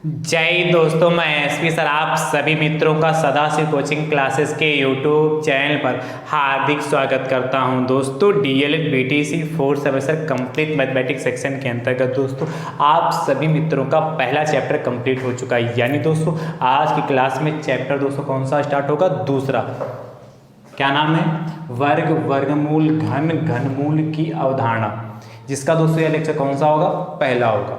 जय दोस्तों, मैं एसपी सर आप सभी मित्रों का सदाशिव कोचिंग क्लासेस के यूट्यूब चैनल पर हार्दिक स्वागत करता हूं। दोस्तों DElEd BTC 4th semester complete mathematics section के अंतर्गत दोस्तों आप सभी मित्रों का पहला चैप्टर कंप्लीट हो चुका है। यानी दोस्तों आज की क्लास में चैप्टर दोस्तों कौन सा स्टार्ट होगा? दूसरा। क्या नाम है? वर्ग, वर्गमूल, घन, घनमूल की अवधारणा, जिसका दोस्तों यह लेक्चर कौन सा होगा? पहला होगा।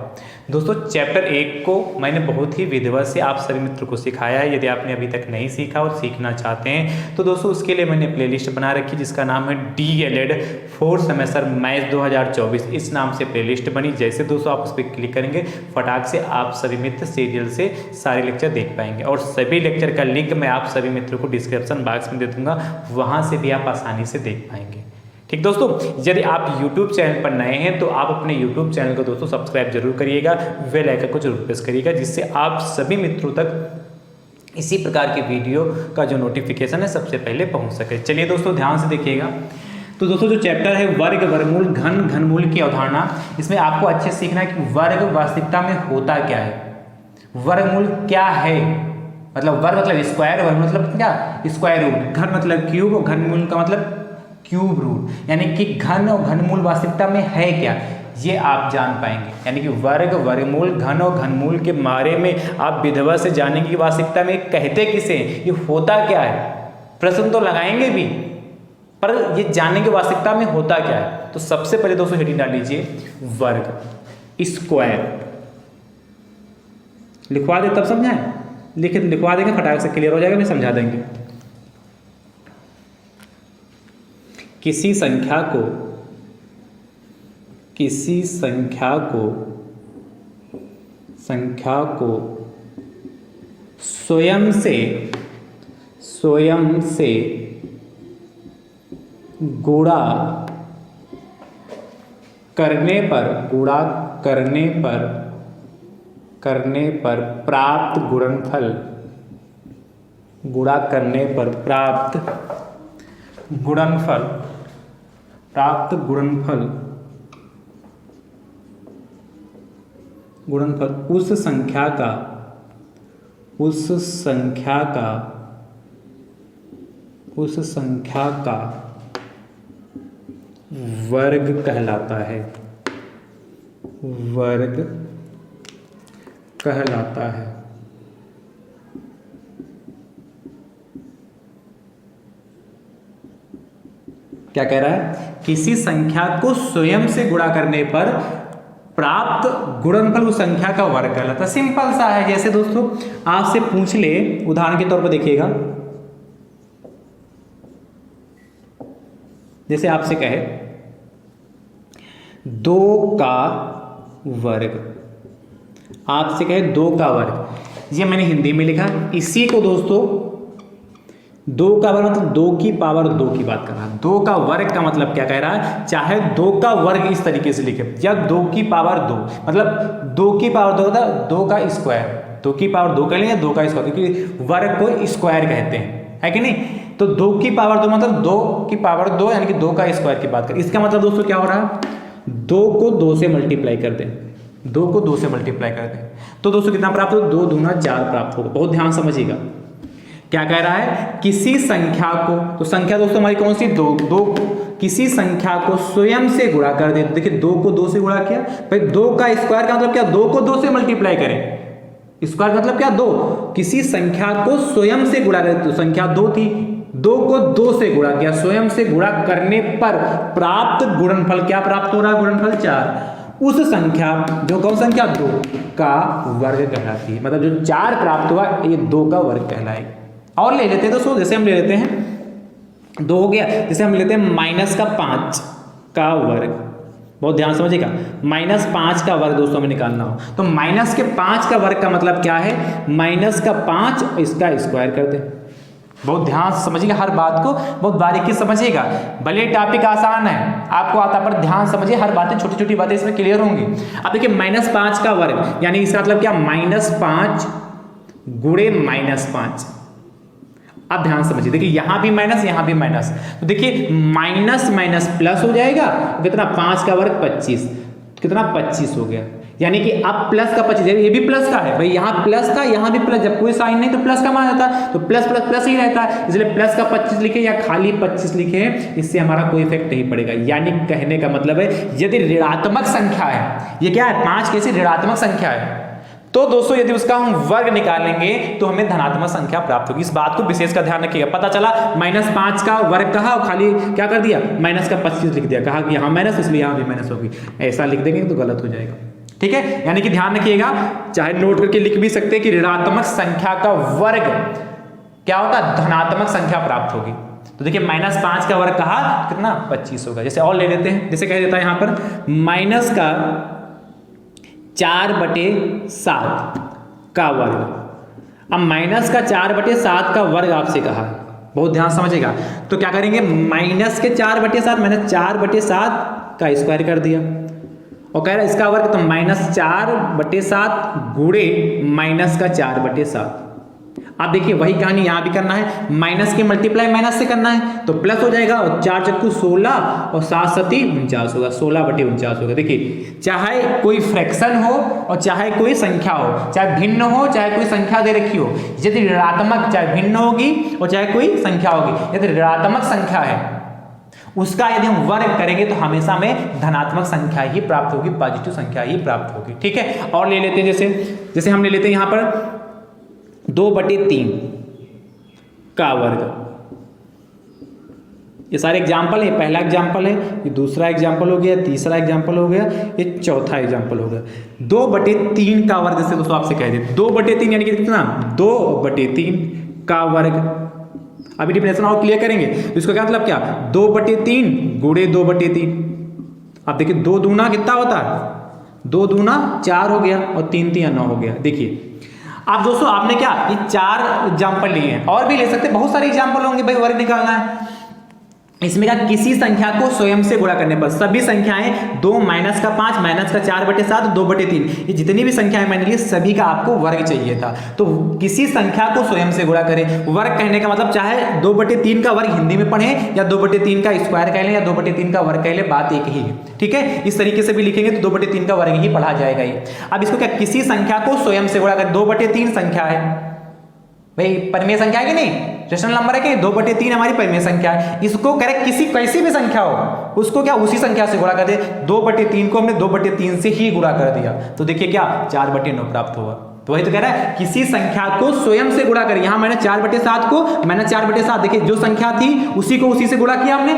दोस्तों चैप्टर 1 को मैंने बहुत ही विधिवत से आप सभी मित्रों को सिखाया है। यदि आपने अभी तक नहीं सीखा और सीखना चाहते हैं तो दोस्तों उसके लिए मैंने प्लेलिस्ट बना रखी जिसका नाम है डीएलएड 4th सेमेस्टर मैथ्स 2024। इस नाम से प्लेलिस्ट बनी। जैसे दोस्तों आप उस पर क्लिक करेंगे फटाक से आप सभी मित्र सीरियल से सारे लेक्चर देख पाएंगे और सभी लेक्चर का लिंक मैं आप सभी मित्रों को डिस्क्रिप्शन बॉक्स में दे दूंगा, वहाँ से भी आप आसानी से देख पाएंगे। ठीक दोस्तों, यदि आप YouTube चैनल पर नए हैं तो आप अपने YouTube चैनल को दोस्तों सब्सक्राइब जरूर करिएगा, बेल आइकन को जरूर प्रेस करिएगा, जिससे आप सभी मित्रों तक इसी प्रकार के वीडियो का जो नोटिफिकेशन है सबसे पहले पहुंच सके। चलिए दोस्तों ध्यान से देखिएगा। तो दोस्तों जो चैप्टर है वर्ग, वर्गमूल, घन, घनमूल की अवधारणा, इसमें आपको अच्छे से सीखना है कि वर्ग वास्तविकता में होता क्या है, वर्गमूल क्या है, मतलब वर्ग मतलब स्क्वायर, वर्ग मतलब क्या? स्क्वायर रूट, घन मतलब क्यूब और घनमूल का मतलब क्यूब रूट, यानी कि घन और घनमूल वास्तविकता में है क्या, ये आप जान पाएंगे। यानी कि वर्ग, वर्गमूल, घन और घनमूल के बारे में आप विधिवत से जानेंगे कि वास्तविकता में कहते किसे, ये होता क्या है। प्रश्न तो लगाएंगे भी पर ये जानेंगे वास्तविकता में होता क्या है। तो सबसे पहले दोस्तों हेडिंग डाल लीजिए वर्ग, स्क्वायर लिखवा दे तब समझाएं, लिखवा देंगे फटाक से क्लियर हो जाएगा, मैं समझा देंगे। किसी संख्या को स्वयं से गुणा करने पर प्राप्त गुणनफल, उस संख्या का वर्ग कहलाता है, क्या कह रहा है? किसी संख्या को स्वयं से गुणा करने पर प्राप्त गुणनफल उस संख्या का वर्ग कहलाता है। सिंपल सा है। जैसे दोस्तों आपसे पूछ ले, उदाहरण के तौर पर देखिएगा, जैसे आपसे कहे 2 का वर्ग, आपसे कहे 2 का वर्ग, ये मैंने हिंदी में लिखा। इसी को दोस्तों 2 का वर्ग मतलब 2 की पावर 2 की बात कर रहा है। 2 का वर्ग का मतलब क्या कह रहा है? चाहे 2 का वर्ग इस तरीके से लिखे या 2 की पावर 2, मतलब 2 की पावर 2 होता है 2 का स्क्वायर, 2 की पावर 2 कह लेंगे 2 का स्क्वायर, क्योंकि वर्ग को स्क्वायर कहते हैं, है कि नहीं। तो 2 की पावर 2 मतलब 2 की पावर 2 यानी कि 2 का स्क्वायर की बात करें। इसका मतलब दोस्तों क्या हो रहा है? 2 को 2 से मल्टीप्लाई कर दें, 2 को 2 से मल्टीप्लाई कर दें तो दोस्तों कितना प्राप्त हो? 2 दूना 4 प्राप्त होगा। बहुत ध्यान समझिएगा क्या कह रहा है। किसी संख्या को, तो संख्या दोस्तों हमारी कौन सी? 2 किसी संख्या को स्वयं से गुणा कर दे। देखिए 2 को 2 से गुणा किया, भाई 2 का स्क्वायर का मतलब क्या? 2 को 2 से मल्टीप्लाई करें, स्क्वायर मतलब क्या? 2। किसी संख्या को स्वयं से गुणा करें, तो संख्या 2 थी, 2 को 2 से गुणा किया, स्वयं से गुणा करने पर प्राप्त गुणनफल क्या प्राप्त हो रहा है? गुणनफल 4। उस संख्या, जो कौन संख्या? 2 का वर्ग कहलाती है। मतलब जो 4 प्राप्त हुआ ये 2 का वर्ग कहलाएगा। और ले लेते हैं दोस्तों, जैसे हम ले लेते हैं 2 हो गया, जैसे हम लेते हैं -5 का वर्ग। बहुत ध्यान समझिएगा, -5 का वर्ग दोस्तों हमें निकालना हो तो -5 का वर्ग का मतलब क्या है? -5 इसका स्क्वायर कर दे। बहुत ध्यान से समझिएगा, हर बात को बहुत बारीकी समझिएगा। भले टॉपिक आसान है आपको आता, पर ध्यान समझिए, हर बातें छोटी छोटी बातें इसमें क्लियर होंगी। अब देखिए -5 का वर्ग यानी इसका मतलब क्या? -5 गुणे -5। अब ध्यान समझिए, देखिए यहां भी माइनस यहां भी माइनस, तो देखिए माइनस माइनस प्लस हो जाएगा। कितना? 5 का वर्ग 25, कितना? 25 हो गया। यानी कि अब प्लस का 25, ये भी प्लस का है भाई, यहाँ प्लस का यहाँ भी प्लस, जब कोई साइन नहीं तो प्लस का मान रहता है, तो प्लस प्लस प्लस ही रहता है, इसलिए प्लस का 25 लिखे या खाली 25 लिखे, इससे हमारा कोई इफेक्ट नहीं पड़ेगा। यानी कहने का मतलब है यदि ऋणात्मक संख्या है, ये क्या है 5 कैसी ऋणात्मक संख्या है, तो दोस्तों यदि उसका हम वर्ग निकालेंगे तो हमें धनात्मक संख्या प्राप्त होगी। इस बात को विशेष का ध्यान रखिएगा। पता चला -5 का वर्ग कहा और खाली क्या कर दिया माइनस का 25 लिख दिया, कहा कि यहाँ माइनस इसलिए यहाँ भी माइनस होगी, ऐसा लिख देंगे तो गलत हो जाएगा। ठीक है, यानी कि ध्यान रखिएगा, चाहे नोट करके लिख भी सकते हैं कि ऋणात्मक संख्या का वर्ग क्या होता है, धनात्मक संख्या प्राप्त होगी। तो देखिए -5 का वर्ग कहा कितना 25 होगा। जैसे और ले लेते हैं, जैसे कह देता है यहाँ पर माइनस का 4/7 का वर्ग। अब माइनस का 4/7 का वर्ग आपसे कहा, बहुत ध्यान समझिएगा। तो क्या करेंगे, माइनस के 4/7 मैंने 4/7 का स्क्वायर कर दिया, और कह रहा है इसका वर्ग, तो -4/7 गुणे माइनस का 4/7। आप देखिए वही कहानी यहां भी करना है, माइनस के मल्टीप्लाई माइनस से करना है तो प्लस हो जाएगा, और 4 चक्कू 16 और 7 सती 49 होगा, 16/49 होगा। देखिए चाहे कोई फ्रैक्शन हो और चाहे कोई संख्या हो, चाहे भिन्न हो चाहे कोई संख्या दे रखी हो, यदि ऋणात्मक चाहे भिन्न होगी और चाहे कोई संख्या होगी, यदि ऋणात्मक संख्या है उसका यदि हम वर्ग करेंगे तो हमेशा हमें धनात्मक संख्या ही प्राप्त होगी, पॉजिटिव संख्या ही प्राप्त होगी। ठीक है, और ले लेते हैं जैसे हम ले लेते हैं यहाँ पर 2/3 का वर्ग। ये सारे एग्जाम्पल है, पहला एग्जाम्पल है, ये दूसरा एग्जाम्पल हो गया, तीसरा एग्जाम्पल हो गया, ये चौथा एग्जाम्पल हो गया। 2/3 का वर्ग, जैसे दोस्तों आपसे कह दे 2/3 यानी कि कितना 2/3 का वर्ग। अभी डिफिनेशन और क्लियर करेंगे तो इसका क्या मतलब, क्या 2/3 गुणे 2/3। अब देखिए 2 दूना कितना होता है, 2 दूना 4 हो गया और 3 3 9 हो गया। देखिए आप दोस्तों आपने क्या ये 4 एग्जाम्पल लिए हैं, और भी ले सकते हैं, बहुत सारे एग्जाम्पल होंगे भाई वर्ग निकालना है। इसमें क्या किसी संख्या को स्वयं से गुणा करने पर सभी संख्याएं 2 -का 5 -का 4/7 2/3 ये जितनी भी संख्याएं मैंने ली सभी का आपको वर्ग चाहिए था, तो किसी संख्या को स्वयं से गुणा करें। वर्ग कहने का मतलब चाहे 2/3 का वर्ग हिंदी में पढ़े या 2/3 का स्क्वायर कह लें या 2/3 का वर्ग कह लें, बात एक ही है। ठीक है, इस तरीके से भी लिखेंगे तो 2/3 का वर्ग ही पढ़ा जाएगा ये। अब इसको क्या किसी संख्या को स्वयं से गुणा करें, 2/3 संख्या है भाई, परिमेय संख्या है कि नहीं, रेशनल नंबर है कि 2/3 हमारी परिमेय संख्या है। इसको करें किसी कैसी भी संख्या हो उसको क्या उसी संख्या से गुणा कर दे, 2/3 को हमने 2/3 से ही गुणा कर दिया, तो देखिए क्या 4/9 प्राप्त हुआ। तो वही तो कह रहा है किसी संख्या को स्वयं से गुणा करें। यहां मैंने 4/7 को मैंने 4/7 देखिए जो संख्या थी उसी को उसी से गुणा किया हमने,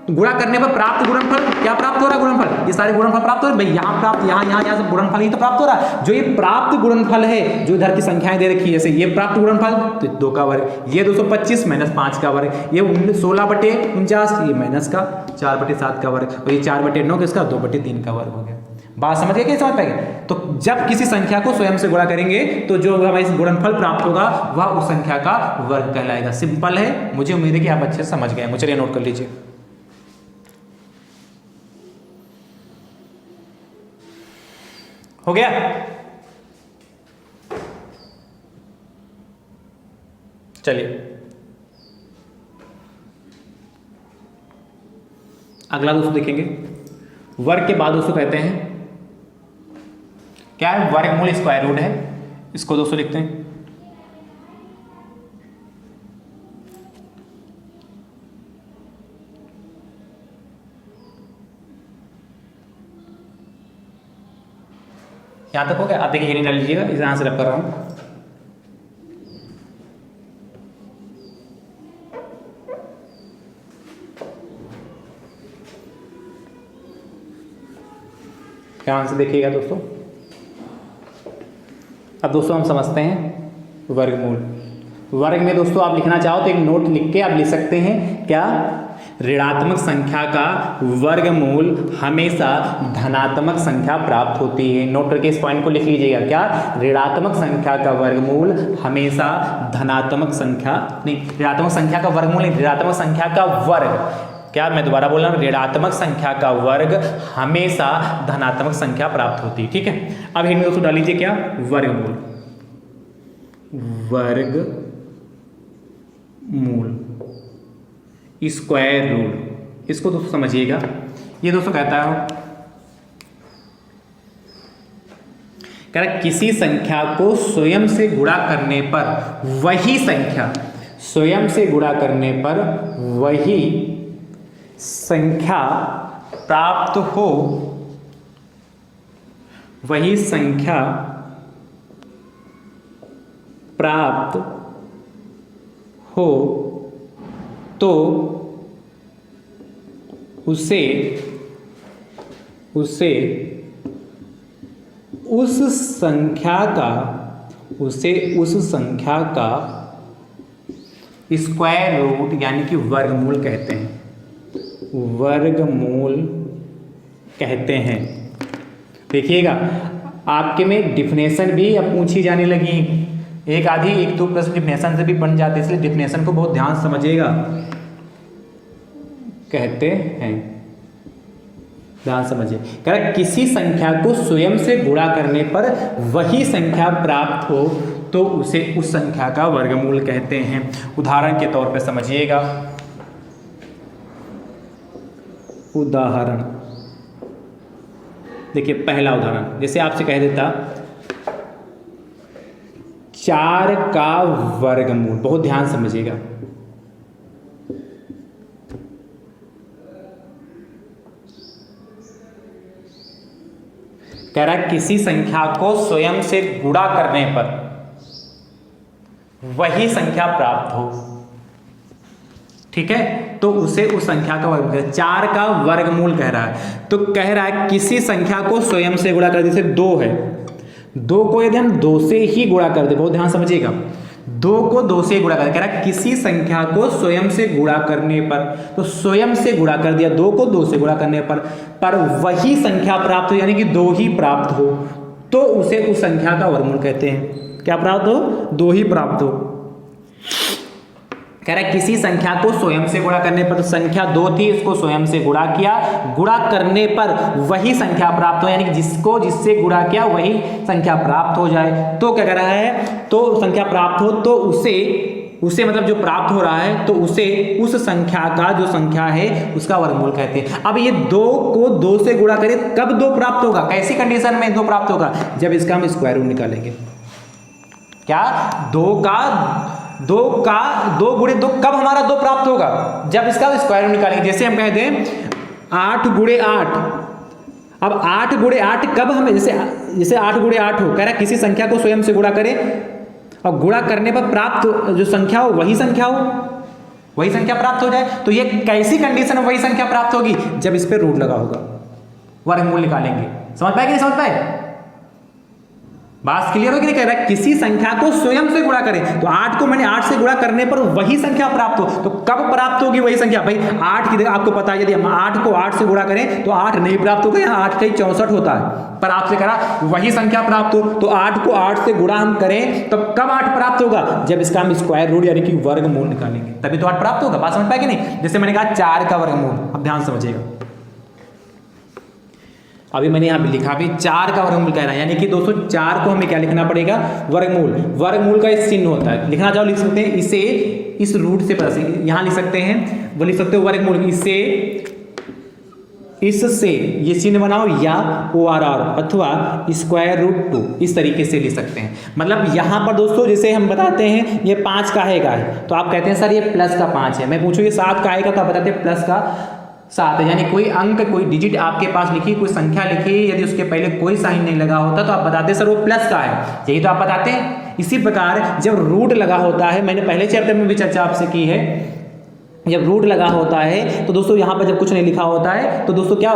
गुणा करने पर प्राप्त गुणनफल क्या प्राप्त हो रहा है, गुणनफल, ये सारे गुणनफल प्राप्त हो रहे हैं भाई, यहाँ प्राप्त यहाँ सब गुणनफल ही तो प्राप्त हो रहा है। जो ये प्राप्त गुणनफल है, जो इधर की संख्याएं दे रखी है, जैसे ये प्राप्त गुणनफल तो 2 का वर्ग, ये 225 -5 का वर्ग, ये 16/49, ये माइनस का 4/7 का वर्ग, और ये 4/9 किसका 2/3 का वर्ग हो गया। बात समझ गए क्या, समझ पाएंगे। तो जब किसी संख्या को स्वयं से गुणा करेंगे तो जो हमें गुणनफल प्राप्त होगा वह उस संख्या का वर्ग कहलाएगा। सिंपल है, मुझे उम्मीद है कि आप अच्छे से समझ गए। मुझे नोट कर लीजिए। हो गया, चलिए अगला दोस्तों देखेंगे। वर्ग के बाद दोस्तों कहते हैं क्या है, वर्गमूल स्क्वायर रूट है। इसको दोस्तों लिखते हैं यहां तक हो गया। आप देखिए हेडिंग डाल लीजिएगा, इस यहां से रख कर रहा हूं। ध्यान से देखिएगा दोस्तों। अब दोस्तों हम समझते हैं वर्गमूल। वर्ग में दोस्तों आप लिखना चाहो तो एक नोट लिख के आप लिख सकते हैं क्या, ऋणात्मक संख्या का वर्गमूल हमेशा धनात्मक संख्या प्राप्त होती है। नोट करके इस पॉइंट को लिख लीजिएगा, क्या ऋणात्मक संख्या का वर्गमूल हमेशा धनात्मक संख्या नहीं, ऋणात्मक संख्या का वर्गमूल नहीं, ऋणात्मक संख्या का वर्ग, क्या मैं दोबारा बोल रहा हूं, ऋणात्मक संख्या का वर्ग हमेशा धनात्मक संख्या प्राप्त होती है। ठीक है, अब इनमें दोस्तों डाल लीजिए क्या, वर्गमूल, वर्गमूल स्क्वायर रूट। इसको दोस्तों समझिएगा, ये दोस्तों कहता है कह रहा किसी संख्या को स्वयं से गुणा करने पर वही संख्या, स्वयं से गुणा करने पर वही संख्या प्राप्त हो, वही संख्या प्राप्त हो तो उसे उस संख्या का स्क्वायर रूट यानी कि वर्गमूल कहते हैं, वर्गमूल कहते हैं। देखिएगा आपके में डिफिनेशन भी अब पूछी जाने लगी, एक आधी एक दो प्रश्न डिफिनेशन से भी बन जाते हैं, इसलिए डिफिनेशन को बहुत ध्यान समझिएगा। कहते हैं, ध्यान समझिए, कह रहा किसी संख्या को स्वयं से गुणा करने पर वही संख्या प्राप्त हो तो उसे उस संख्या का वर्गमूल कहते हैं। उदाहरण के तौर पे समझिएगा, उदाहरण देखिए, पहला उदाहरण जैसे आपसे कह देता 4 का वर्गमूल, बहुत ध्यान समझिएगा, कह रहा है किसी संख्या को स्वयं से गुणा करने पर वही संख्या प्राप्त हो, ठीक है, तो उसे उस संख्या का वर्गमूल, 4 का वर्गमूल कह रहा है। तो कह रहा है किसी संख्या को स्वयं से गुणा कर, जैसे 2 है, 2 को यदि हम 2 से ही गुणा कर दे, बहुत ध्यान समझिएगा, 2 को 2 से गुणा कर, कह रहा है किसी संख्या को स्वयं से गुणा करने पर, तो स्वयं से गुणा कर दिया, 2 को 2 से गुणा करने पर वही संख्या प्राप्त हो, यानी कि 2 ही प्राप्त हो, तो उसे उस संख्या का वर्गमूल कहते हैं। क्या प्राप्त हो? 2 ही प्राप्त हो। कह रहा है किसी संख्या को स्वयं से गुणा करने पर, तो संख्या 2 थी, इसको स्वयं से गुणा किया, गुणा करने पर वही संख्या प्राप्त हो, यानी कि जिससे गुणा किया वही संख्या प्राप्त हो जाए। तो क्या कह रहा है, तो संख्या प्राप्त हो तो उसे मतलब जो प्राप्त हो रहा है, तो उसे उस संख्या का जो संख्या है उसका वर्गमूल कहते हैं। अब ये 2 को 2 से गुणा करें, कब 2 प्राप्त होगा, कैसी कंडीशन में 2 प्राप्त होगा, जब इसका हम स्क्वायर रूट निकालेंगे। क्या 2 गुणे 2 कब हमारा 2 प्राप्त होगा, जब इसका स्क्वायर रूट निकालेंगे। जैसे हम कह दें 8 गुणे 8, अब 8 गुणे 8 कब हमें, जैसे 8 गुणे 8 हो, कह रहा है किसी संख्या को स्वयं से गुणा करें और गुणा करने पर प्राप्त जो संख्या हो वही संख्या प्राप्त हो जाए। तो ये कैसी कंडीशन में वही संख्या प्राप्त होगी, जब इस पे रूट लगा होगा, वर्गमूल निकालेंगे। समझ पाए कि नहीं समझ पाए, बात क्लियर हो कि नहीं। कह रहा है किसी संख्या को स्वयं से गुणा करें, तो 8 को मैंने 8 से गुणा करने पर वही संख्या प्राप्त हो, तो कब प्राप्त होगी वही संख्या, भाई 8 की आपको पता है, यदि हम 8 को 8 से गुणा करें तो 8 नहीं प्राप्त होगा, यहाँ 8 कहीं 64 होता है, पर आपसे करा वही संख्या प्राप्त हो, तो 8 को 8 से गुणा हम करें तब कब 8 प्राप्त होगा, जब इसका हम स्क्वायर रूट यानी कि वर्गमूल निकालेंगे, तभी तो 8 प्राप्त होगा। बात समझ पाए कि नहीं। जैसे मैंने कहा 4 का वर्गमूल, अब ध्यान समझिएगा, अभी मैंने यहाँ पे लिखा भी 4 का वर्गमूल कह रहा है, यानी कि दोस्तों 4 को हमें क्या लिखना पड़ेगा, वर्गमूल का इस चिन्ह होता है, लिखना चाहो लिख सकते हैं, इसे इस रूट से पता यहाँ लिख सकते हैं, वो लिख सकते हो वर्गमूल, इससे ये चिन्ह बनाओ या ORR अथवा स्क्वायर रूट 2, इस तरीके से लिख सकते हैं। मतलब यहाँ पर दोस्तों जैसे हम बताते हैं ये 5 का है, तो आप कहते हैं सर ये प्लस का 5 है, मैं पूछूँ ये 7 का आएगा, तो आप बताते हैं प्लस का 7 है, यानी कोई अंक कोई डिजिट आपके पास लिखी, कोई संख्या लिखी, यदि उसके पहले कोई साइन नहीं लगा होता तो आप बताते सर वो प्लस का है, यही तो आप बताते हैं। इसी प्रकार जब रूट लगा होता है, मैंने पहले चैप्टर में भी चर्चा आपसे की है, जब रूट लगा होता है तो दोस्तों यहाँ पर जब कुछ नहीं लिखा होता है तो दोस्तों क्या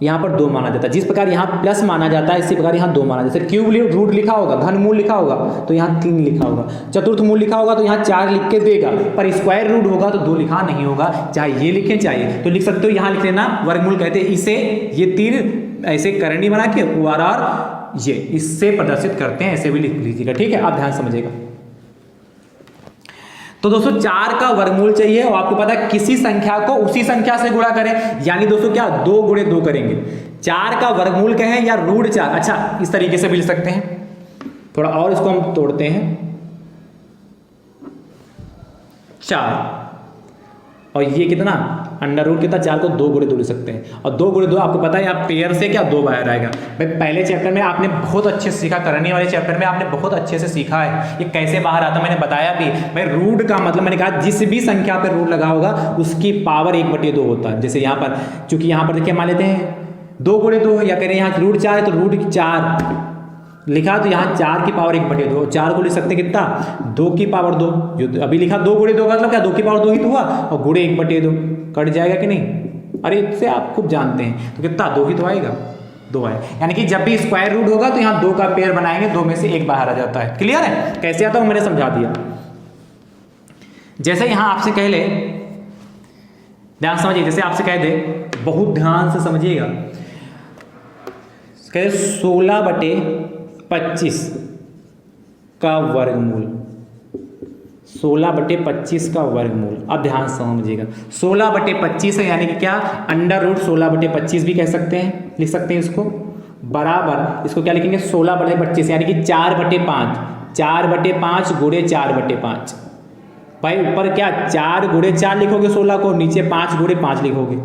यहाँ पर 2 माना जाता है। जिस प्रकार यहाँ प्लस माना जाता है इसी प्रकार यहाँ 2 माना, जैसे क्यूब रूट लिखा होगा, घन मूल लिखा होगा तो यहाँ 3 लिखा होगा, चतुर्थ मूल लिखा होगा तो यहाँ 4 लिख के देगा, पर स्क्वायर रूट होगा तो 2 लिखा नहीं होगा, चाहे ये लिखें चाहे तो लिख सकते हो, यहाँ लिख लेना वर्गमूल कहते हैं इसे, ये 3 ऐसे करनी बना के ORR ये इससे प्रदर्शित करते हैं, ऐसे भी लिख लीजिएगा, ठीक है। आप ध्यान समझिएगा। तो दोस्तों 4 का वर्गमूल चाहिए और आपको पता है किसी संख्या को उसी संख्या से गुणा करें, यानी दोस्तों क्या 2 गुणे 2 करेंगे, 4 का वर्गमूल कहें या रूट 4, अच्छा इस तरीके से भी लिख सकते हैं, थोड़ा और इसको हम तोड़ते हैं, 4 और ये कितना अंडर रूट कितना 4 को 2 गुणे 2 लिख सकते हैं, और 2 गुणे 2 आपको पता है आप पेयर से क्या 2 बाहर आएगा। भाई पहले चैप्टर में आपने बहुत अच्छे से सीखा, करने वाले चैप्टर में आपने बहुत अच्छे से सीखा है ये कैसे बाहर आता, मैंने बताया भी। भाई रूट का मतलब मैंने कहा जिस भी संख्या पर रूट लगा होगा उसकी पावर 1/2 होता है। जैसे यहाँ पर चूंकि यहाँ पर देखिए मान लेते हैं 2 गुणे 2 या करें यहाँ रूट 4 है तो रूट 4 लिखा तो यहाँ 4 की पावर 1/2, 4 को लिख सकते हैं कितना 2 की पावर 2, जो अभी लिखा 2 गुणे 2 का मतलब क्या 2 की पावर 2 ही तो हुआ, और गुणे 1/2 कट जाएगा कि नहीं, अरे इससे आप खूब जानते हैं, तो कितना 2 ही तो आएगा, 2 आए। यानी कि जब भी स्क्वायर रूट होगा तो यहाँ 2 का पेयर बनाएंगे, 2 में से 1 बाहर आ जाता है। क्लियर है कैसे आता हूँ मैंने समझा दिया। जैसे यहाँ आपसे कह ले, ध्यान समझिए, जैसे आपसे कह दे, बहुत ध्यान से समझिएगा, कहे 16/25 का वर्गमूल, 16/25 का वर्गमूल। अब ध्यान से समझिएगा 16/25 है, यानी कि क्या अंडर रूट 16/25 भी कह सकते हैं, लिख सकते हैं इसको, बराबर इसको क्या लिखेंगे 16/25 यानी कि 4/5, 4/5 गुणे 4/5। भाई ऊपर क्या 4 गुणे 4 लिखोगे 16 को, नीचे 5 गुणे 5 लिखोगे,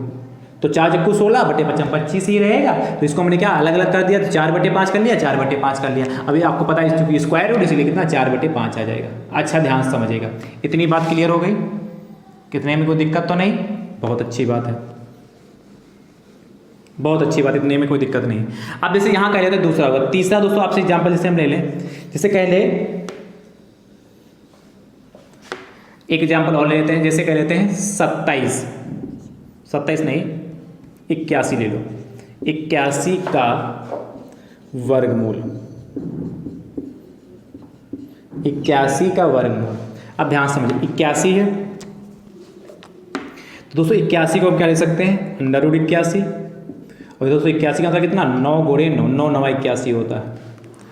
तो 4 चक्कू 16/25 ही रहेगा। तो इसको मैंने क्या अलग अलग कर दिया, तो 4/5 कर लिया, 4/5 कर लिया। अभी आपको पता है चूंकि स्क्वायर रूट इसलिए कितना 4/5 आ जाएगा। अच्छा ध्यान से समझिएगा, इतनी बात क्लियर हो गई, कितने में कोई दिक्कत तो नहीं, बहुत अच्छी बात है, बहुत अच्छी बात, इतने में कोई दिक्कत नहीं। अब जैसे यहाँ कह रहे थे दूसरा होगा, तीसरा दोस्तों आपसे एग्जाम्पल जैसे हम ले लें, जैसे कह ले एक एग्जाम्पल और ले लेते हैं, जैसे कह लेते हैं 27 नहीं 81 ले लो, 81 का वर्गमूल, 81 का वर्गमूल। अब ध्यान समझिए 81 है तो दोस्तों 81 को हम क्या ले सकते हैं अंडर रूट 81, और दोस्तों 81 का मतलब कितना 9 गुणे 9, 9 9 81 होता है,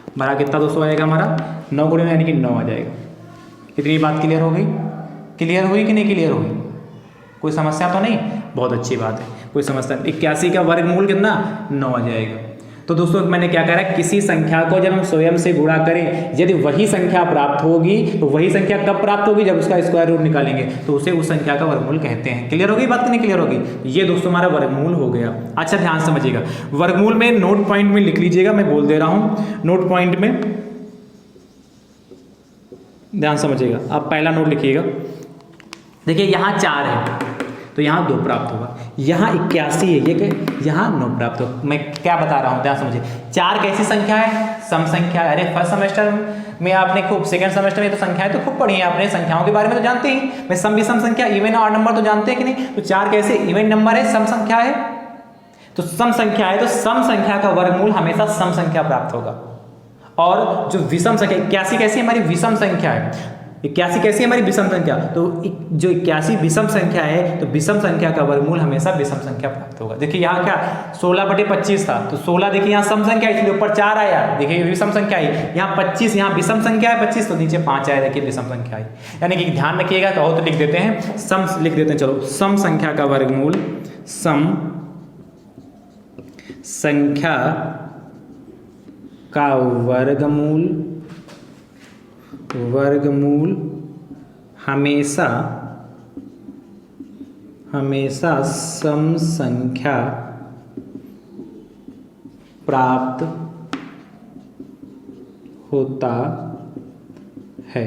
हमारा कितना दोस्तों आएगा हमारा 9 गुणे यानी कि 9 आ जाएगा। इतनी बात क्लियर हो गई, क्लियर हुई कि नहीं क्लियर हुई, कोई समस्या तो नहीं, बहुत अच्छी बात है, कोई समस्या। 81 का वर्गमूल कितना 9 आ जाएगा। तो दोस्तों मैंने क्या कहा है, किसी संख्या को जब हम स्वयं से गुणा करें, यदि वही संख्या प्राप्त होगी तो वही संख्या कब प्राप्त होगी, जब उसका स्क्वायर रूट निकालेंगे, तो उसे उस संख्या का वर्गमूल कहते हैं। क्लियर होगी बात कि नहीं क्लियर होगी, ये दोस्तों हमारा वर्गमूल हो गया। अच्छा ध्यान समझिएगा, वर्गमूल में नोट पॉइंट में लिख लीजिएगा, मैं बोल दे रहा हूं नोट पॉइंट में, ध्यान समझिएगा, आप पहला नोट लिखिएगा। देखिए यहाँ 4 है तो यहाँ 2 प्राप्त होगा, यहाँ 81 है ये यहाँ 9 प्राप्त होगा। मैं क्या बता रहा हूँ ध्यान समझिए, 4 कैसी संख्या है, सम संख्या है। अरे फर्स्ट सेमेस्टर में आपने खूब, सेकंड सेमेस्टर में तो संख्याएं तो खूब पढ़ी है आपने, संख्याओं के बारे में तो जानते ही, मैं सम विषम संख्या इवन और नंबर तो जानते हैं कि नहीं। तो 4 कैसे इवन नंबर है, सम संख्या है, तो सम संख्या है, तो सम संख्या का वर्गमूल हमेशा सम संख्या प्राप्त होगा। और जो विषम संख्या 81 कैसी हमारी विषम संख्या है, 81 कैसी हमारी विषम संख्या, तो जो 81 विषम संख्या है तो विषम संख्या का वर्गमूल हमेशा विषम संख्या प्राप्त होगा। देखिए यहाँ क्या 16/25 था, तो 16 देखिए यहाँ सम संख्या है इसलिए ऊपर 4 आया, देखिए विषम संख्या है, यहाँ 25 यहाँ विषम संख्या है 25 तो नीचे 5 आया, देखिए विषम संख्या है। यानी कि ध्यान रखिएगा, कहो तो लिख देते हैं सम, लिख देते हैं चलो, सम संख्या का वर्गमूल, सम संख्या का वर्गमूल हमेशा सम संख्या प्राप्त होता है,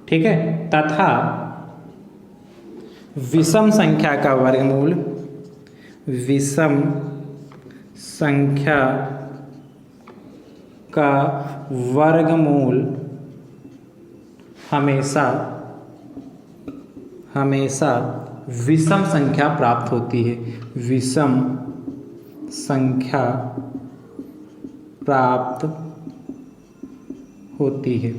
ठीक है। तथा विषम संख्या का वर्गमूल, विषम संख्या का वर्गमूल हमेशा विषम संख्या प्राप्त होती है, विषम संख्या प्राप्त होती है,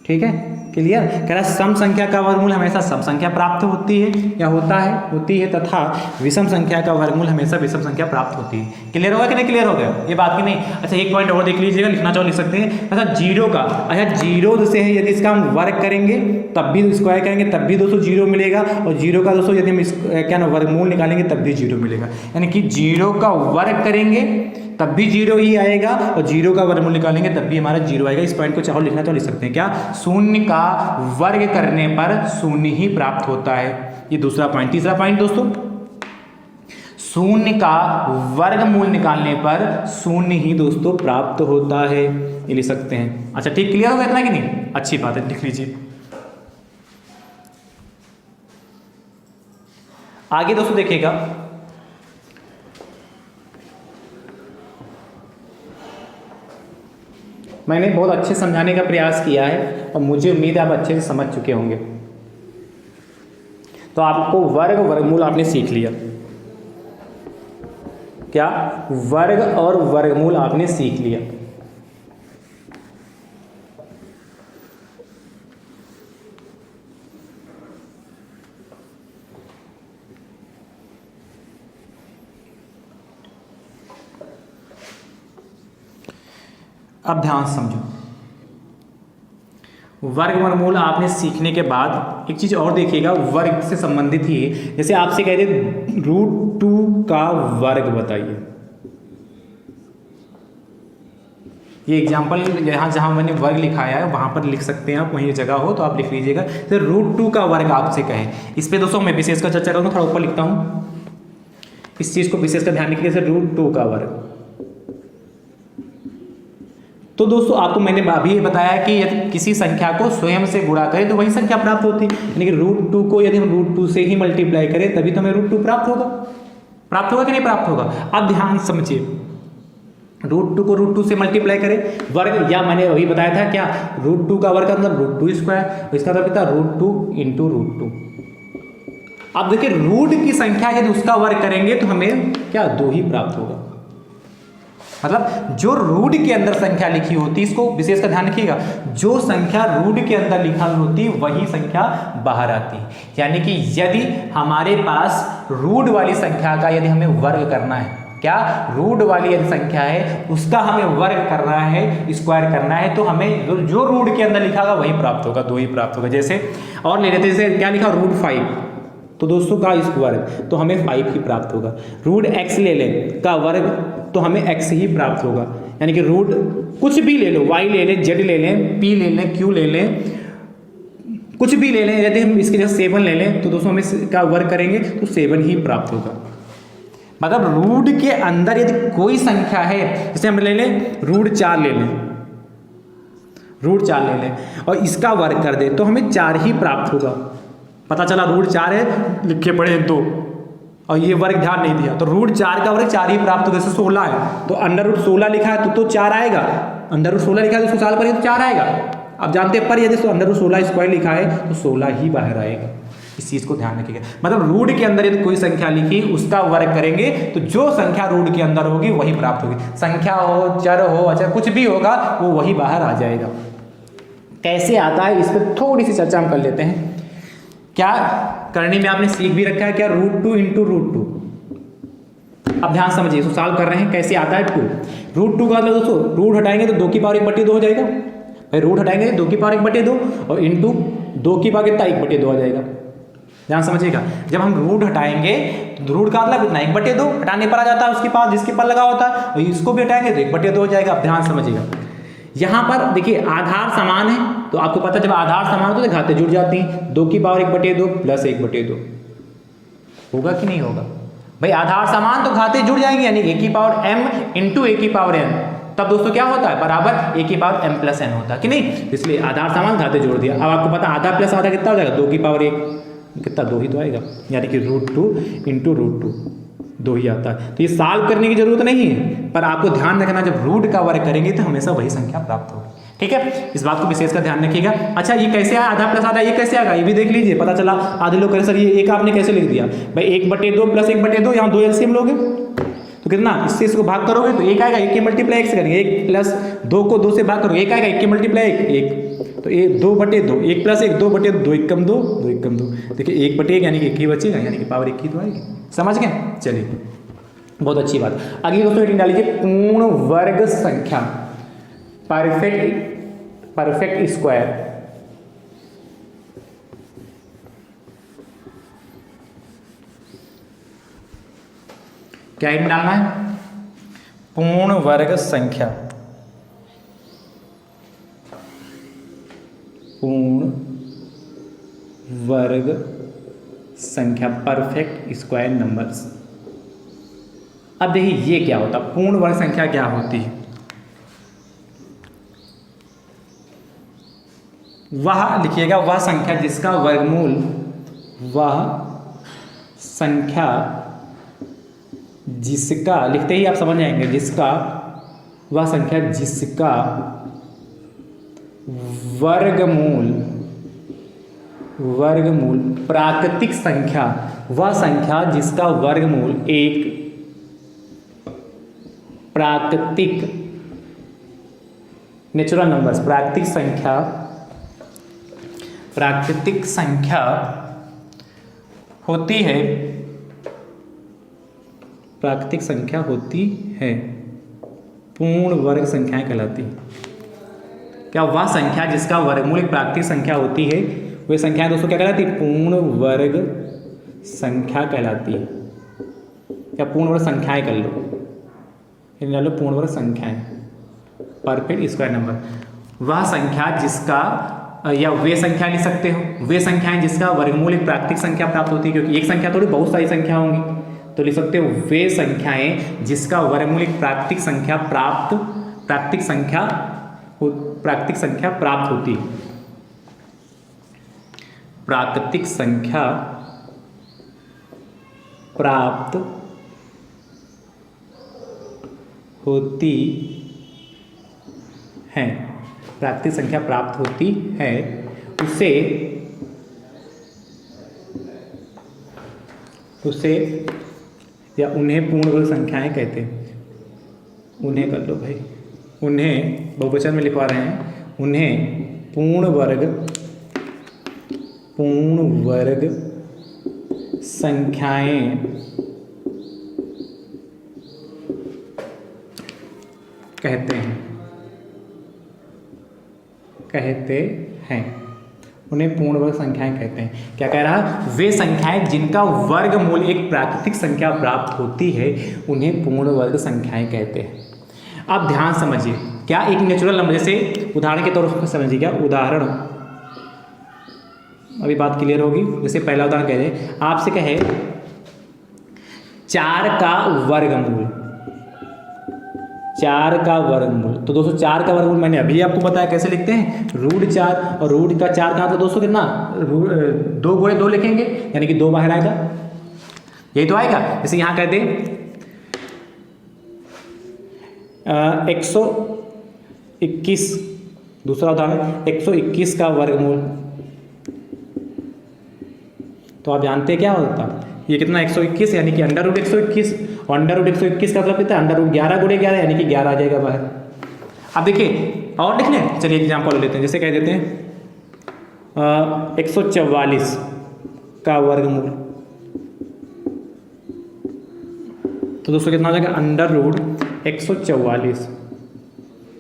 ठीक है क्लियर। कह रहा है सम संख्या का वर्गमूल हमेशा सम संख्या प्राप्त होती है या होती है तथा विषम संख्या का वर्गमूल हमेशा विषम संख्या प्राप्त होती है। क्लियर होगा कि नहीं क्लियर हो गया ये बात की नहीं। अच्छा एक पॉइंट और देख लीजिएगा, लिखना चाहो लिख सकते हैं। अच्छा जीरो का, अच्छा जीरो से है यदि इसका हम वर्ग करेंगे तब भी स्क्वायर करेंगे तब भी दोस्तों जीरो मिलेगा, और जीरो का दोस्तों यदि हम क्या ना वर्गमूल निकालेंगे तब भी जीरो मिलेगा। यानी कि जीरो का वर्ग करेंगे तब भी जीरो ही आएगा, और जीरो का वर्गमूल निकालेंगे तब भी हमारा जीरो आएगा। इस पॉइंट को चाहो लिखना तो लिख सकते हैं क्या, शून्य का वर्ग करने पर शून्य ही प्राप्त होता है। ये दूसरा पॉइंट। तीसरा पॉइंट दोस्तों, शून्य का वर्गमूल निकालने पर शून्य ही दोस्तों प्राप्त होता है, ये लिख सकते हैं। अच्छा ठीक, क्लियर हो गया इतना कि नहीं, अच्छी बात है, लिख लीजिए। आगे दोस्तों देखिएगा, मैंने बहुत अच्छे समझाने का प्रयास किया है और मुझे उम्मीद है आप अच्छे से समझ चुके होंगे। तो आपको वर्ग वर्गमूल आपने सीख लिया, क्या वर्ग और वर्गमूल आपने सीख लिया। अब ध्यान से समझो, वर्ग वर्गमूल आपने सीखने के बाद एक चीज और देखिएगा, वर्ग से संबंधित ही है। जैसे आपसे कह दे √2 का वर्ग बताइए, ये एग्जाम्पल यहाँ जहाँ मैंने वर्ग लिखाया है वहाँ पर लिख सकते हैं आप, वहीं जगह हो तो आप लिख लीजिएगा। तो √2 का वर्ग आपसे कहे, इस पे दोस्तों मैं विशेष का चर्चा करूँगा, थोड़ा ऊपर लिखता हूँ, इस चीज़ को विशेष का ध्यान रखिए। जैसे √2 का वर्ग, तो दोस्तों आपको मैंने अभी बताया कि यदि किसी संख्या को स्वयं से गुणा करें तो वही संख्या प्राप्त होती है, यानी कि √2 को यदि हम √2 से ही मल्टीप्लाई करें तभी तो हमें √2 प्राप्त होगा। प्राप्त होगा कि नहीं प्राप्त होगा? अब ध्यान समझिए, √2 को √2 से मल्टीप्लाई करें वर्ग, या मैंने अभी बताया था क्या, √2 का वर्ग का मतलब √2 स्क्वायर, इसका मतलब कितना √2 इंटू √2। अब देखिए रूट की संख्या यदि उसका वर्ग करेंगे तो हमें क्या 2 ही प्राप्त होगा। मतलब जो रूट के अंदर संख्या लिखी होती है, इसको विशेष का ध्यान रखिएगा, जो संख्या रूट के अंदर लिखा होती वही संख्या बाहर आती है। यानी कि यदि हमारे पास रूट वाली संख्या का यदि हमें वर्ग करना है, क्या रूट वाली यदि संख्या है उसका हमें वर्ग करना है, स्क्वायर करना है, तो हमें जो रूट के अंदर लिखा होगा वही प्राप्त होगा, 2 ही प्राप्त होगा। जैसे और ले लेते, जैसे क्या लिखा √5, तो दोस्तों का वर्ग तो हमें 5 ही प्राप्त होगा। √x ले लें का वर्ग तो हमें x ही प्राप्त होगा। यानी कि रूट कुछ भी ले लो, y ले लें, z ले लें, p ले लें, q ले लें, कुछ भी ले लें, यदि हम इसके जैसे 7 ले लें तो दोस्तों हम इसका वर्ग करेंगे तो 7 ही प्राप्त होगा। मतलब रूट के अंदर यदि कोई संख्या है, जैसे हम ले लें √4 ले लें, √4 ले लें और इसका वर्ग कर दें तो हमें 4 ही प्राप्त होगा। पता चला √4 है, लिखे पड़े 2 और ये वर्ग ध्यान नहीं दिया, तो √4 का वर्ग 4 ही प्राप्त होगा। जैसे 16 है तो √16 लिखा है तो 4 आएगा, √16 लिखा है तो 100 पर तो 4 आएगा। अब जानते हैं पर यदि √16 स्क्वायर लिखा है तो 16 ही बाहर आएगा। इस चीज़ को ध्यान रखिएगा। मतलब रूट के अंदर यदि कोई संख्या लिखी उसका वर्ग करेंगे तो जो संख्या रूट के अंदर होगी वही प्राप्त होगी। संख्या हो, चर हो, अच्छा कुछ भी होगा वो वही बाहर आ जाएगा। कैसे आता है इस पर थोड़ी सी चर्चा हम कर लेते हैं। क्या करने में आपने सीख भी रखा है क्या, √2 इंटू √2। अब ध्यान समझिए, इसको सॉल्व कर रहे हैं, कैसे आता है 2। √2 का मतलब दोस्तों रूट हटाएंगे तो 2 की पावर 1/2 हो जाएगा भाई, रूट हटाएंगे 2 की पावर 1/2 और इंटू 2 की पावर कितना 1/2 आ जाएगा। ध्यान समझिएगा, जब हम रूट हटाएंगे तो रूट का मतलब कितना 1/2 हटाने पर आ जाता है उसके पास जिसके पर लगा होता है, और इसको भी हटाएंगे तो 1/2 हो जाएगा। अब ध्यान समझिएगा, यहाँ पर देखिए आधार समान है तो आपको पता जब आधार समान होते तो घातें जुड़ जाती हैं। 2 की पावर 1/2 प्लस 1/2 होगा कि नहीं होगा भाई, आधार समान तो घातें जुड़ जाएंगे, यानी a की पावर m इंटू a की पावर n, तब दोस्तों क्या होता है बराबर a की पावर m प्लस n होता है कि नहीं। इसलिए आधार समान घातें जोड़ दिया। अब आपको पता आधा प्लस आधा कितना हो जाएगा, 2 की पावर 1 कितना 2 ही तो आएगा, यानी कि √2 इंटू √2 2 ही आता है। तो ये सॉल्व करने की जरूरत नहीं है, पर आपको ध्यान रखना जब रूट का वर्ग करेंगे तो हमेशा वही संख्या प्राप्त होगी। ठीक है, इस बात को विशेष का ध्यान रखिएगा। अच्छा ये कैसे आया, आधा प्लस आधा ये कैसे आएगा, ये भी देख लीजिए। पता चला आधे लोग करें सर ये एक आपने कैसे लिख दिया भाई, 1/2 प्लस 1/2, यहाँ 2 एलसीएम लोगे तो कितना, इससे इसको भाग करोगे तो 1 आएगा, 1 की मल्टीप्लाई 1 से करेंगे, 1 प्लस 2 को 2 से भाग करोगे 1 आएगा, 1 की मल्टीप्लाई 1 तो 2/2, 1 प्लस 1 2/2, 2 1 कम 2 2 1 कम 2, देखिए 1/1 यानी कि 1 ही बचेगा, यानी कि पावर 1 ही तो आएगी। समझ गए, चलिए बहुत अच्छी बात। अगली दोस्तों रेटिंग डालीजिए, पूर्ण वर्ग संख्या परफेक्ट स्क्वायर। क्या रेटिंग डालना है, पूर्ण वर्ग संख्या, पूर्ण वर्ग संख्या, परफेक्ट स्क्वायर नंबर्स। अब देखिए ये क्या होता है, पूर्ण वर्ग संख्या क्या होती है? वह लिखिएगा, वह संख्या जिसका वर्गमूल, वह संख्या जिसका, लिखते ही आप समझ जाएंगे, जिसका, वह संख्या जिसका वर्गमूल, वर्गमूल प्राकृतिक संख्या, वह संख्या जिसका वर्गमूल एक प्राकृतिक नेचुरल नंबर्स, प्राकृतिक संख्या, प्राकृतिक संख्या होती है, प्राकृतिक संख्या होती है, पूर्ण वर्ग संख्याएं कहलाती है। क्या वह संख्या जिसका वर्गमूल एक प्राकृतिक संख्या होती है, वे संख्याएं दोस्तों क्या कहलाती है? पूर्ण वर्ग संख्या कहलाती है। या पूर्ण वर्ग संख्याएं कर लो, लो पूर्ण वर्ग संख्याएं, परफेक्ट स्क्वायर नंबर। वह संख्या जिसका, या वे संख्या लिख सकते हो, वे संख्याएं जिसका वर्गमूल एक प्राकृतिक संख्या प्राप्त होती है, क्योंकि एक संख्या थोड़ी बहुत सारी संख्या होंगी, तो लिख सकते हो वे संख्याएं जिसका वर्गमूल एक प्राकृतिक संख्या प्राप्त, प्राकृतिक संख्या प्राप्त होती है, प्राकृतिक संख्या प्राप्त होती है, प्राकृतिक संख्या प्राप्त होती है, उसे या उन्हें पूर्ण वर्ग संख्याएं कहते हैं। उन्हें कर लो भाई, उन्हें बहुवचन में लिखवा रहे हैं, उन्हें पूर्ण वर्ग संख्याएं कहते हैं, उन्हें पूर्ण वर्ग संख्याएं कहते हैं। क्या कह रहा है? वे संख्याएं जिनका वर्गमूल एक प्राकृतिक संख्या प्राप्त होती है, उन्हें पूर्ण वर्ग संख्याएं कहते हैं। अब ध्यान समझिए, क्या एक नेचुरल नंबर, जैसे उदाहरण के तौर पर समझिए, क्या उदाहरण, अभी बात क्लियर होगी। जैसे पहला उदाहरण कह दें, आपसे कहे 4 का वर्गमूल, 4 का वर्गमूल, तो दोस्तों 4 का वर्गमूल मैंने अभी आपको बताया कैसे लिखते हैं, √4, और रूट का 4 कहाँ था दोस्तों, कितना, 2 गुणे 2 लिखेंगे, यानी कि 2 बाहर आएगा, यही तो आएगा। जैसे यहाँ कहते हैं 121, दूसरा उदाहरण 121 का वर्गमूल, तो आप जानते हैं क्या होता, ये कितना 121, यानी कि √121, और √121 का मतलब कितना, √11 गुणे 11, यानी कि 11 आ जाएगा बाहर। अब देखिए और लिख लें, चलिए एग्जाम्पल लेते हैं, जैसे कह देते हैं 144 का वर्गमूल, तो दोस्तों कितना हो जाएगा, √144,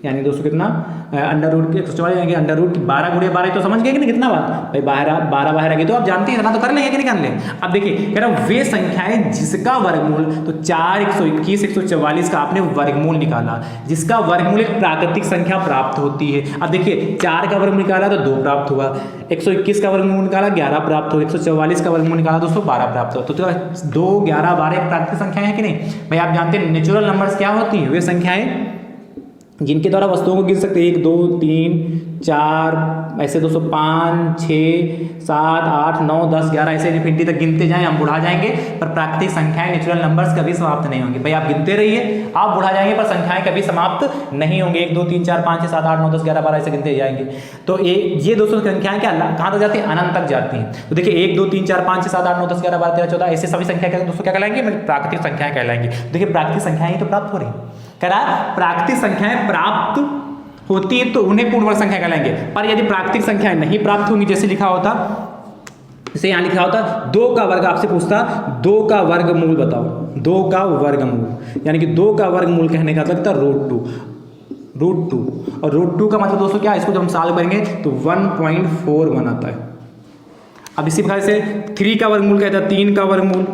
यानी दोस्तों कितना, √144 यानी √12 गुणे 12, तो समझ गए कि नहीं कितना बार भाई, 12 बाहर आ गए, तो आप जानते हैं ना, तो कर लेंगे कि नहीं कर लें। अब देखिए कह रहा वे संख्याएं जिसका वर्गमूल, तो 4, 121, 144 का आपने वर्गमूल निकाला, जिसका वर्गमूल एक प्राकृतिक संख्या प्राप्त होती है। अब देखिए 4 का वर्गमूल निकाला तो 2 प्राप्त हुआ, 121 का वर्गमूल निकाला 11 प्राप्त हुआ, 144 का वर्गमूल निकाला दोस्तों 12 प्राप्त हुआ, तो 2, 11, 12 एक प्राकृतिक संख्या है कि नहीं भाई। आप जानते हैं नेचुरल नंबर्स क्या होती हैं, वे संख्याएं जिनके द्वारा वस्तुओं को गिन सकते हैं, 1, 2, 3, 4, ऐसे दोस्तों 5, 6, 7, 8, 9, 10, 11 ऐसे इन्फिनिटी तक गिनते जाएं, हम बढ़ा जाएंगे, पर प्राकृतिक संख्याएं नेचुरल नंबर्स कभी समाप्त नहीं होंगी भाई। आप गिनते रहिए, आप बढ़ा जाएंगे, पर संख्याएं कभी समाप्त नहीं होंगी। 1, 2, 3, 4, 5, 6, 7, 8, 9, 10, 11, 12 ऐसे गिनते जाएंगे। तो ये दोस्तों संख्याएं क्या कहाँ तक जाती है, अनंत तक जाती हैं। तो देखिए 1, 2, 3, 4, 5, 6, 7, 8, 9, 10, 11, 12, 13, 14 ऐसे सभी संख्या दोस्तों क्या कहलाएंगे, प्राकृतिक संख्याएं कहलाएंगी। देखिए प्राकृतिक संख्याएं ही तो प्राप्त हो रही है, कह रहा है प्राकृतिक संख्याएं प्राप्त होती है तो उन्हें पूर्ण वर्ग संख्या कहलाएंगे। पर यदि प्राकृतिक संख्याएं नहीं प्राप्त होंगी, जैसे लिखा होता, जैसे यहाँ लिखा होता 2 का वर्ग, आपसे पूछता 2 का वर्गमूल बताओ, 2 का वर्गमूल, यानी कि 2 का वर्गमूल कहने का मतलब था √2, और √2 का मतलब दोस्तों क्या है, इसको जब हम सॉल्व करेंगे तो 1.41 आता है। अब इसी प्रकार से 3 का वर्गमूल कहता है 3 का वर्गमूल,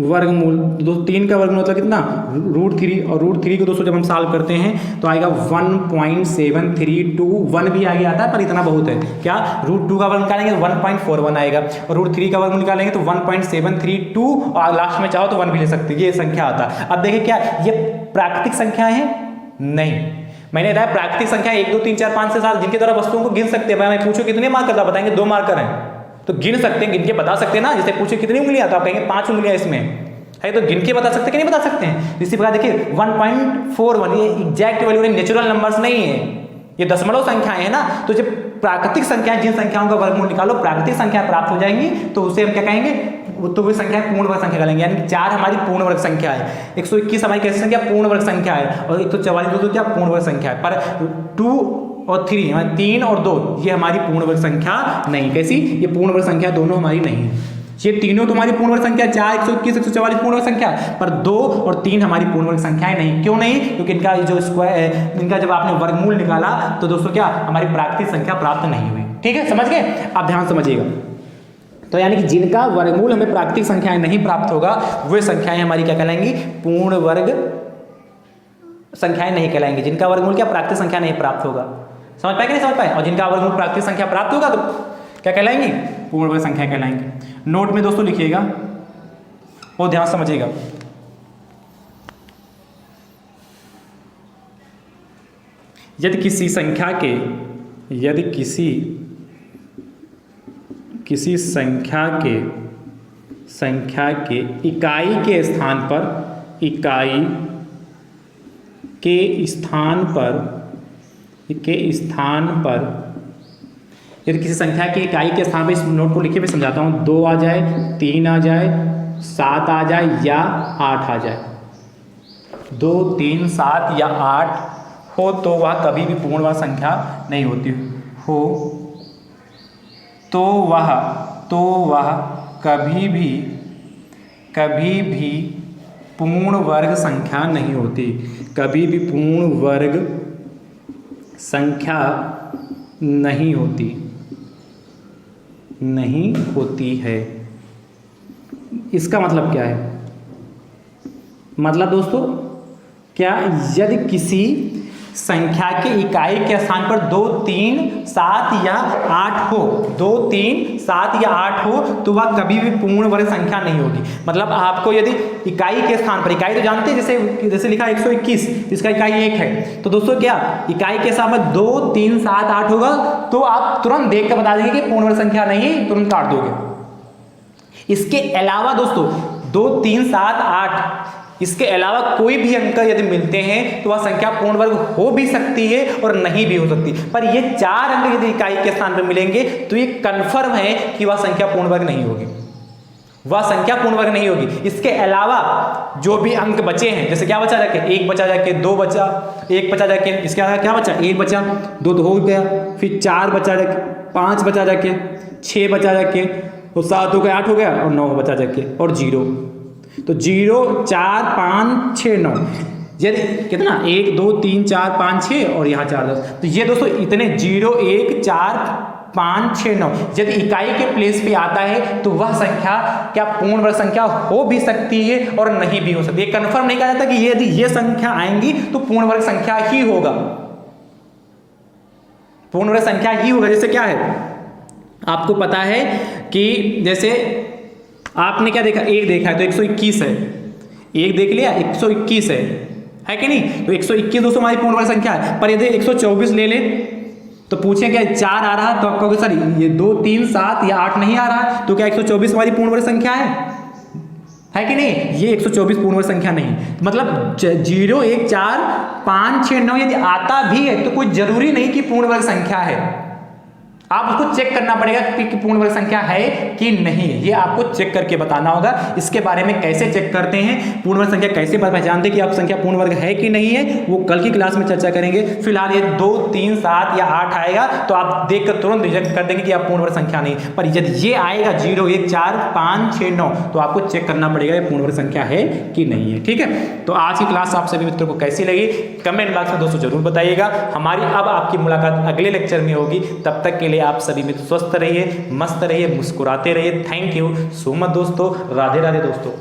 वर्गमूल, दोस्तों 3 का वर्गमूल मतलब कितना, √3, और √3 को दोस्तों जब हम सॉल्व करते हैं तो आएगा 1.732, भी आगे आता है पर इतना बहुत है, क्या √2 का वर्ग निकालेंगे तो 1.41 आएगा, और √3 का वर्गमूल निकालेंगे तो 1.732, और लास्ट में चाहो तो 1 भी ले सकते हैं, ये संख्या आता है। अब देखिए क्या ये प्राकृतिक संख्या है? नहीं, मैंने बताया प्राकृतिक संख्या 1 2 3 4 5 से 7 जिनके द्वारा वस्तुओं को गिन सकते हैं। मैं पूछूं कितने मार्कर था, बताएंगे 2 मार्कर हैं तो गिन सकते हैं, गिन के बता सकते हैं ना। जैसे पूछे कितनी उंगलियां तो आप कहेंगे 5 उंगलियां इसमें है, तो गिन के बता सकते हैं कि नहीं बता सकते हैं। इसी प्रकार देखिए 1.41 ये एग्जैक्ट वैल्यू नेचुरल नंबर्स नहीं है, ये दशमलव संख्याएं है ना। तो जब प्राकृतिक संख्याएं, जिन संख्याओं का वर्गमूल निकालो प्राकृतिक संख्या प्राप्त हो जाएंगी तो उसे हम क्या कहेंगे, तो वो संख्या पूर्ण वर्ग संख्या कहेंगे। यानी 4 हमारी पूर्ण वर्ग संख्या है, 121 हमारी कैसी संख्या, पूर्ण वर्ग संख्या है, और 144 दोस्तों क्या पूर्ण वर्ग संख्या है। पर 2 और 3 3 और 2 ये हमारी पूर्ण वर्ग संख्या नहीं। कैसी, ये पूर्ण वर्ग संख्या दोनों हमारी नहीं है। ये तीनों तुम्हारी पूर्ण वर्ग संख्या 4 121 144 पूर्ण वर्ग संख्या, पर 2 और 3 हमारी पूर्ण वर्ग संख्याएं नहीं। क्यों नहीं? क्योंकि इनका जो स्क्वायर, इनका जब आपने वर्गमूल निकाला तो दोस्तों क्या हमारी प्राकृतिक संख्या प्राप्त नहीं हुई। ठीक है, समझ गए? आप ध्यान समझिएगा। तो यानी कि जिनका वर्गमूल हमें प्राकृतिक संख्याएं नहीं प्राप्त होगा वे संख्याएं हमारी क्या कहलाएंगी, पूर्ण वर्ग संख्याएं नहीं कहलाएंगी। जिनका वर्गमूल क्या प्राकृतिक संख्या नहीं प्राप्त होगा, समझ पाए कि नहीं समझ पाए? और जिनका वर्गमूल प्राकृतिक संख्या प्राप्त होगा तो क्या कहलाएंगी, पूर्ण वर्ग संख्या कहलाएंगी। नोट में दोस्तों लिखिएगा और ध्यान समझिएगा। यदि किसी संख्या के इकाई के स्थान पर यदि किसी संख्या की इकाई के स्थान पर, इस नोट को लिखे मैं समझाता हूँ, 2 आ जाए, 3 आ जाए, 7 आ जाए या 8 आ जाए, 2 3 7 या 8 हो तो वह कभी भी पूर्ण वर्ग संख्या नहीं होती हो, तो वह कभी भी पूर्ण वर्ग संख्या नहीं होती, कभी भी पूर्ण वर्ग संख्या नहीं होती है। इसका मतलब क्या है? मतलब दोस्तों क्या, यदि किसी संख्या के इकाई के स्थान पर 2 3 7 या 8 हो, 2 3 7 या 8 हो तो वह कभी भी पूर्ण वर्ग संख्या नहीं होगी। मतलब आपको यदि इकाई के स्थान पर, इकाई तो जानते हैं, जैसे लिखा 121, इसका इकाई 1 है, तो दोस्तों क्या इकाई के स्थान पर 2 3 7 8 होगा तो आप तुरंत देख कर बता देंगे कि पूर्ण वर्ग संख्या नहीं है, तुरंत काट दोगे। इसके अलावा दोस्तों 2 3 7 8 इसके अलावा कोई भी अंक यदि मिलते हैं तो वह संख्या पूर्ण वर्ग हो भी सकती है और नहीं भी हो सकती, पर ये 4 अंक यदि इकाई के स्थान पर मिलेंगे तो ये कंफर्म है कि वह संख्या पूर्ण वर्ग नहीं होगी, वह संख्या पूर्ण वर्ग नहीं होगी। इसके अलावा जो भी अंक बचे हैं, जैसे क्या बचा जाके, 1 बचा जाके, 2 बचा, 1 बचा जाके, इसके अलावा क्या बचा, 1 बचा, 2 तो हो गया, फिर 4 बचा जाके, 5 बचा जाके, 6 बचा जाके, और 7 हो गया, 8 हो गया, और 9 बचा जाके, और 0, तो 0 4 5 6 9, यदि कितना 1 2 3 4 5 6 और यहाँ 4 10, तो ये दोस्तों इतने 0 1 4 5 6 9 यदि इकाई के प्लेस पे आता है तो वह संख्या क्या पूर्ण वर्ग संख्या हो भी सकती है और नहीं भी हो सकती है। कंफर्म नहीं कहा जाता कि यदि ये संख्या आएंगी तो पूर्ण वर्ग संख्या ही होगा, पूर्ण वर्ग संख्या ही होगा। जैसे क्या है आपको पता है कि जैसे आपने क्या देखा, 1 देखा है तो 121 है, 1 देख लिया 121 है कि नहीं, तो 121 दोस्तों हमारी पूर्ण वर्ग संख्या है। पर यदि 124 ले ले तो पूछें क्या 4 आ रहा, तो आप कहोगे सर ये 2 3 7 या 8 नहीं आ रहा, तो क्या 124 हमारी पूर्ण वर्ग संख्या है कि नहीं? ये 124 पूर्ण वर्ग संख्या नहीं, मतलब 0 1 4 5 6 9 यदि आता भी है तो कोई जरूरी नहीं कि पूर्ण वर्ग संख्या है, आप उसको चेक करना पड़ेगा कि पूर्ण वर्ग संख्या है कि नहीं है, ये आपको चेक करके बताना होगा। इसके बारे में कैसे चेक करते हैं, पूर्ण वर्ग संख्या कैसे पहचानते हैं कि आप संख्या पूर्ण वर्ग है कि नहीं है, वो कल की क्लास में चर्चा करेंगे। फिलहाल ये 2 3 7 या 8 आएगा तो आप देखकर तुरंत रिजेक्ट कर देंगे कि आप पूर्ण वर्ग संख्या नहीं, पर यदि ये आएगा 0 1 4 5 6 9 तो आपको चेक करना पड़ेगा ये पूर्ण वर्ग संख्या है कि नहीं है। ठीक है, तो आज की क्लास आप सभी मित्रों को कैसी लगी कमेंट बॉक्स में दोस्तों जरूर बताइएगा। हमारी अब आपकी मुलाकात अगले लेक्चर में होगी, तब तक के लिए आप सभी मित्र स्वस्थ रहिए, मस्त रहिए, मुस्कुराते रहिए। थैंक यू सो मच दोस्तों, राधे राधे दोस्तों।